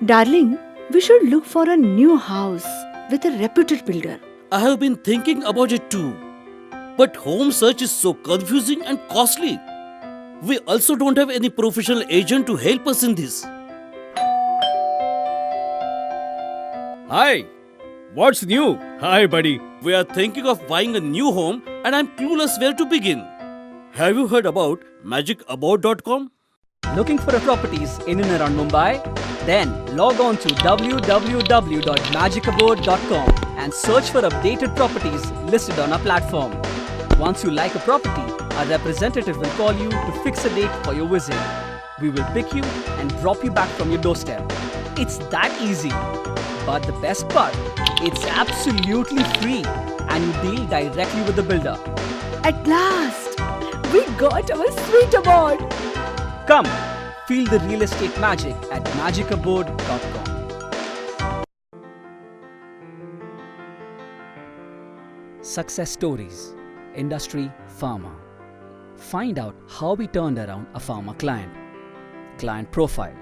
Darling, we should look for a new house with a reputed builder. I have been thinking about it too. But home search is so confusing and costly. We also don't have any professional agent to help us in this. Hi, what's new? Hi, buddy. We are thinking of buying a new home and I'm clueless where to begin. Have you heard about magicabode.com? Looking for properties in and around Mumbai? Then log on to www.magicabode.com and search for updated properties listed on our platform. Once you like a property, our representative will call you to fix a date for your visit. We will pick you and drop you back from your doorstep. It's that easy. But the best part, it's absolutely free and you deal directly with the builder. At last, we got our sweet award. Come, feel the real estate magic at magicabode.com. Success stories. Industry pharma. Find out how we turned around a pharma client. Client profile.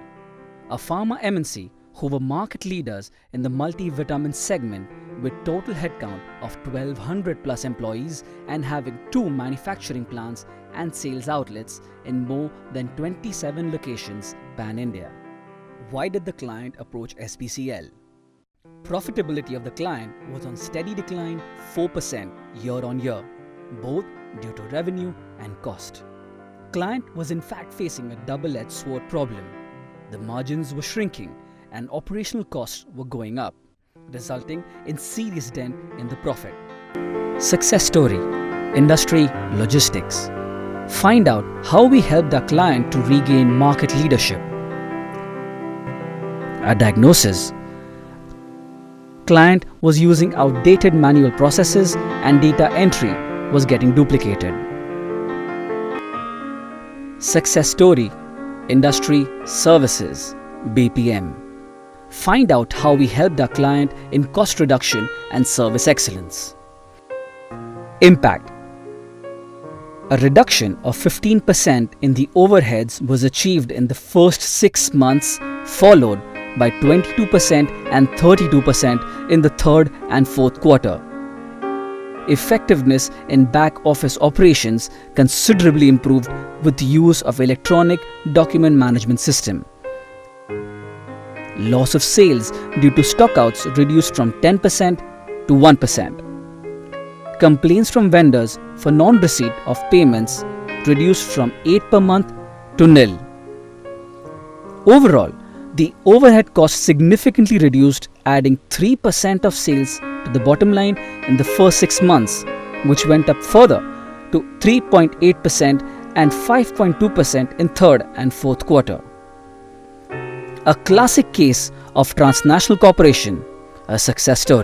A pharma MNC who were market leaders in the multivitamin segment with total headcount of 1200 plus employees and having 2 manufacturing plants and sales outlets in more than 27 locations pan-India. Why did the client approach SPCL? Profitability of the client was on steady decline 4% year on year, both due to revenue and cost. Client was in fact facing a double-edged sword problem. The margins were shrinking and operational costs were going up, resulting in serious dent in the profit. Success story. Industry logistics. Find out how we helped our client to regain market leadership. A diagnosis. Client was using outdated manual processes and data entry was getting duplicated. Success story. Industry services. BPM. Find out how we helped our client in cost reduction and service excellence. Impact. A reduction of 15% in the overheads was achieved in the first 6 months, followed by 22% and 32% in the third and fourth quarter. Effectiveness in back office operations considerably improved with the use of electronic document management system. Loss of sales due to stockouts reduced from 10% to 1%. Complaints from vendors for non-receipt of payments reduced from 8 per month to nil. Overall, the overhead cost significantly reduced, adding 3% of sales to the bottom line in the first 6 months, which went up further to 3.8% and 5.2% in third and fourth quarter. A classic case of transnational cooperation, a success story.